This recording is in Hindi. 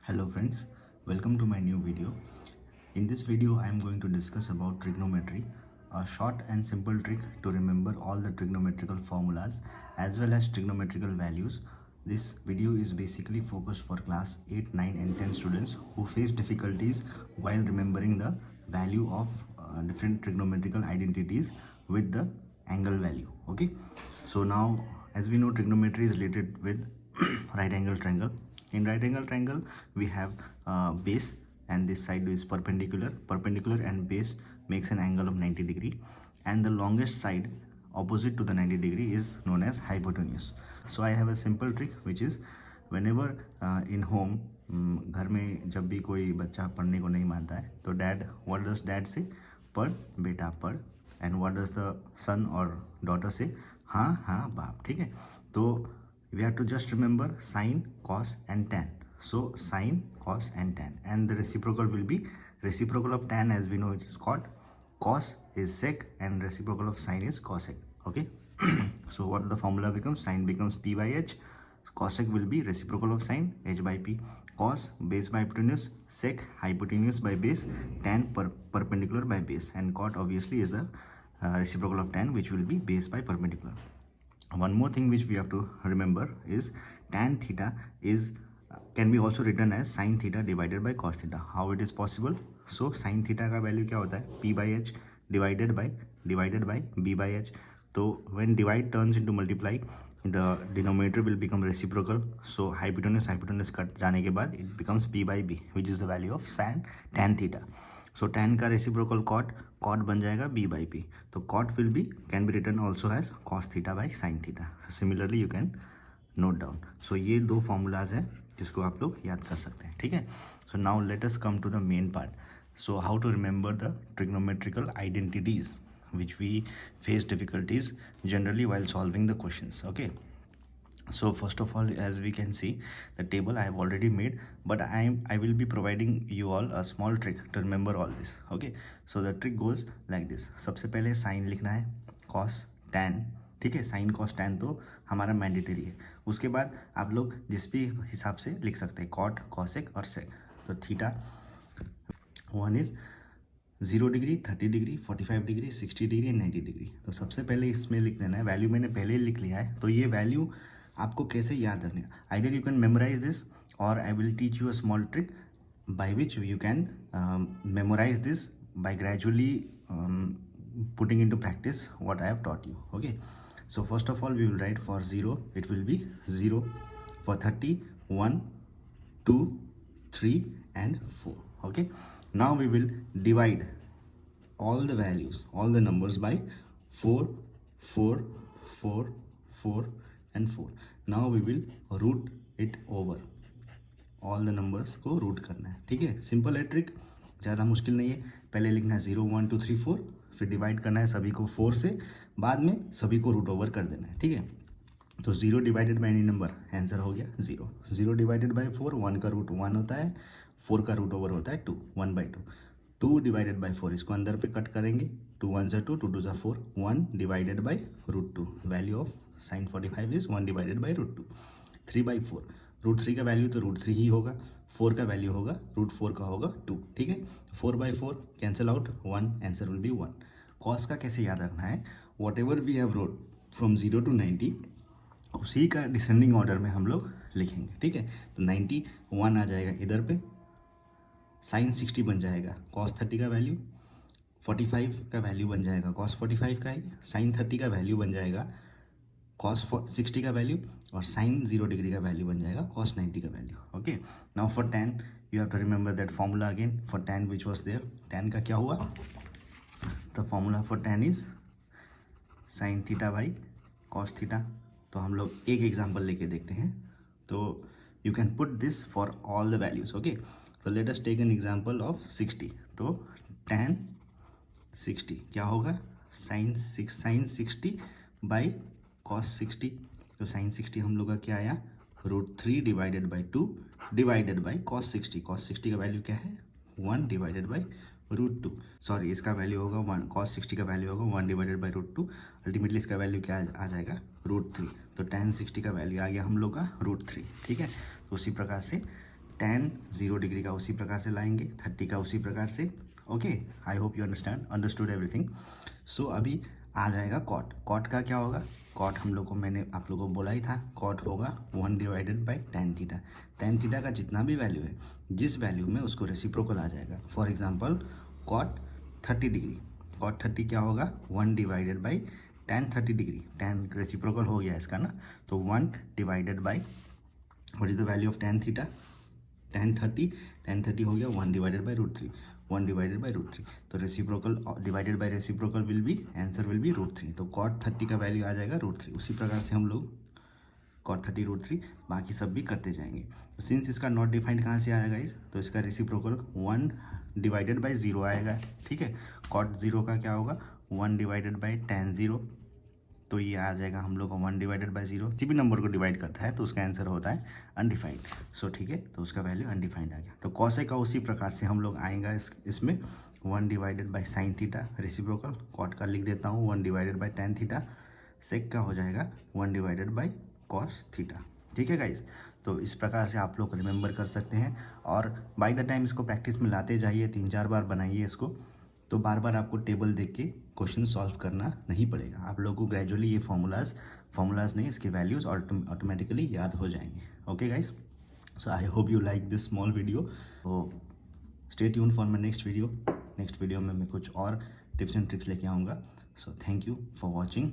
Hello friends, welcome to my new video. In this video I am going to discuss about trigonometry, a short and simple trick to remember all the trigonometrical formulas as well as trigonometrical values. This video is basically focused for class 8, 9 and 10 students who face difficulties while remembering the value of different trigonometrical identities with the angle value. Okay, so now as we know, trigonometry is related with right angle triangle. In right angle triangle we have base, and this side is perpendicular and base makes an angle of 90 degree, and the longest side opposite to the 90 degree is known as hypotenuse. So I have a simple trick which is whenever in home, घर में जब भी कोई बच्चा पढ़ने को नहीं मानता है तो डैड, व्हाट डज डैड से? पढ़ बेटा पढ़. एंड व्हाट डज द सन और डॉटर से? हाँ हाँ बाप. ठीक है, तो we have to just remember sine, cos and tan. So sine, cos and tan, and the reciprocal will be reciprocal of tan, as we know it is cot. Cos is sec and reciprocal of sine is cosec. Okay. So what the formula becomes? Sine becomes p by h, cosec will be reciprocal of sine, h by p. Cos base by hypotenuse, sec hypotenuse by base, tan perpendicular by base, and cot obviously is the reciprocal of tan, which will be base by perpendicular. One more thing which we have to remember is tan theta is can be also written as sin theta divided by cos theta. How it is possible? So sin theta का वैल्यू क्या होता है? p by h divided by b by h. तो when divide turns into multiply, the denominator will become reciprocal. So hypotenuse cut जाने के बाद it becomes p by b, which is the value of tan theta. So tan का reciprocal cot बन जाएगा b by p. तो cot will be can be written also as cos theta by sin theta. So similarly you can note down. So ये दो formulas हैं जिसको आप लोग याद कर सकते हैं. ठीक है. So now let us come to the main part. So how to remember the trigonometrical identities which we face difficulties generally while solving the questions. Okay. So first of all, as we can see, the table I have already made, but I will be providing you all a small trick to remember all this. Okay, so the trick goes like this. सबसे पहले साइन लिखना है, cos tan. ठीक है, साइन कॉस टैन तो हमारा मैंडेटरी है. उसके बाद आप लोग जिस भी हिसाब से लिख सकते हैं, कॉट, कॉसेक और सेक. तो theta one is 0 degree, 30 degree, 45 degree, 60 degree and 90 degree. तो सबसे पहले इसमें लिख देना है. वैल्यू मैंने पहले ही लिख लिया है, तो ये वैल्यू आपको कैसे याद रखना है? Either you can memorise this or I will teach you a small trick by which you can memorise this by gradually putting into practice what I have taught you. Okay, so first of all we will write for 0 it will be 0, for 30 1, 2, 3 and 4. Okay, now we will divide all the values, all the numbers by 4, 4, 4, 4 and 4. Now we will root it over. all the numbers को root करना है. ठीक है, सिंपल है ट्रिक, ज़्यादा मुश्किल नहीं है. पहले लिखना है 0, 1, 2, 3, 4, फिर डिवाइड करना है सभी को 4 से, बाद में सभी को रूट ओवर कर देना है. ठीक है, तो 0 divided by any number, answer हो गया 0. 0 डिवाइडेड बाई 4, 1 का रूट 1 होता है, 4 का रूट ओवर होता है 2, 1/2. 2 डिवाइडेड बाई 4, इसको अंदर पे कट करेंगे, 2 1 ज़ा 2, 2 2 ज़ा 4, 1 divided by √2. Value of sin 45 is 1 divided by √2. 3/4, √3 का वैल्यू तो √3 ही होगा, 4 का वैल्यू होगा √4 का होगा 2. ठीक है, 4/4 cancel out, 1, answer will be 1. Cos का कैसे याद रखना है? Whatever we have wrote from 0 to 90, उसी का डिसेंडिंग ऑर्डर में हम लोग लिखेंगे. ठीक है, तो 91 आ जाएगा इधर पे, साइन 60 बन जाएगा, कॉस 30 का वैल्यू, 45 का वैल्यू बन जाएगा कॉस 45 का ही, साइन 30 का वैल्यू बन जाएगा कॉस 60 का वैल्यू, और साइन 0 डिग्री का वैल्यू बन जाएगा कॉस 90 का value. Okay, now for tan you have to remember that formula again. For tan which was there, tan का क्या हुआ? The formula for tan is sine theta by cos theta. तो हम लोग एक एग्जांपल लेके देखते हैं. तो you can put this for all the values. Okay, तो let us take an example of 60. तो tan 60 क्या होगा? Sine 60 by cos 60. तो साइन 60 हम लोग का क्या आया? √3 divided by 2 divided by cos 60. Cos 60 का वैल्यू क्या है? 1 डिवाइडेड बाई √2. सॉरी, इसका वैल्यू होगा 1, कॉस 60 का वैल्यू होगा 1 डिवाइडेड बाई √2. अल्टीमेटली इसका वैल्यू क्या आ जाएगा? √3. तो tan 60 का वैल्यू आ गया हम लोग का √3. ठीक है, तो उसी प्रकार से tan 0 डिग्री का उसी प्रकार से लाएंगे, 30 का उसी प्रकार से। Okay, I hope you understood everything. So अभी आ जाएगा कॉट। कॉट का क्या होगा? कॉट हम लोग को, मैंने आप लोगों को बोला ही था, कॉट होगा 1 divided by tan theta. tan theta का जितना भी वैल्यू है, जिस वैल्यू में उसको रेसिप्रोकल आ जाएगा। For example cot 30 degree, cot 30 क्या होगा? 1 divided by tan 30 degree. tan reciprocal हो गया इसका ना, तो 1 divided by what is the value of tan theta? tan 30 हो गया 1 डिवाइडेड बाई √3, 1 डिवाइडेड बाई √3। तो reciprocal divided by reciprocal will be, answer will B √3। तो cot 30 का वैल्यू आ जाएगा √3। उसी प्रकार से हम लोग cot 30 √3 बाकी सब भी करते जाएंगे। तो सिंस इसका नॉट डिफाइंड कहाँ से आएगा इस, तो इसका रेसिप्रोकल 1 डिवाइडेड बाई 0 आएगा। ठीक है, cot 0 का क्या होगा? 1 डिवाइडेड बाई tan 0। तो ये आ जाएगा हम लोग का 1 डिवाइडेड बाई 0। किसी भी नंबर को डिवाइड करता है तो उसका आंसर होता है अनडिफाइंड। सो ठीक है, तो उसका वैल्यू अनडिफाइंड आ गया। तो कॉसेक का उसी प्रकार से हम लोग आएगा इसमें 1 divided by sine theta reciprocal. Cot का लिख देता हूँ 1 divided by tan theta. Sec का हो जाएगा 1 डिवाइडेड बाई कॉस थीटा। ठीक है गाइज, तो इस प्रकार से आप लोग रिमेंबर कर सकते हैं। और बाय द टाइम इसको प्रैक्टिस में लाते जाइए, 3-4 बार बनाइए इसको, तो बार बार आपको टेबल देख के क्वेश्चन सॉल्व करना नहीं पड़ेगा। आप लोगों को ग्रेजुअली ये फॉर्मूलाज नहीं, इसके वैल्यूज़ ऑटोमेटिकली याद हो जाएंगे। Okay guys, so I hope you like this small video. तो stay tune for my next video. Next video में मैं कुछ और टिप्स एंड ट्रिक्स लेके आऊँगा। So thank you for watching.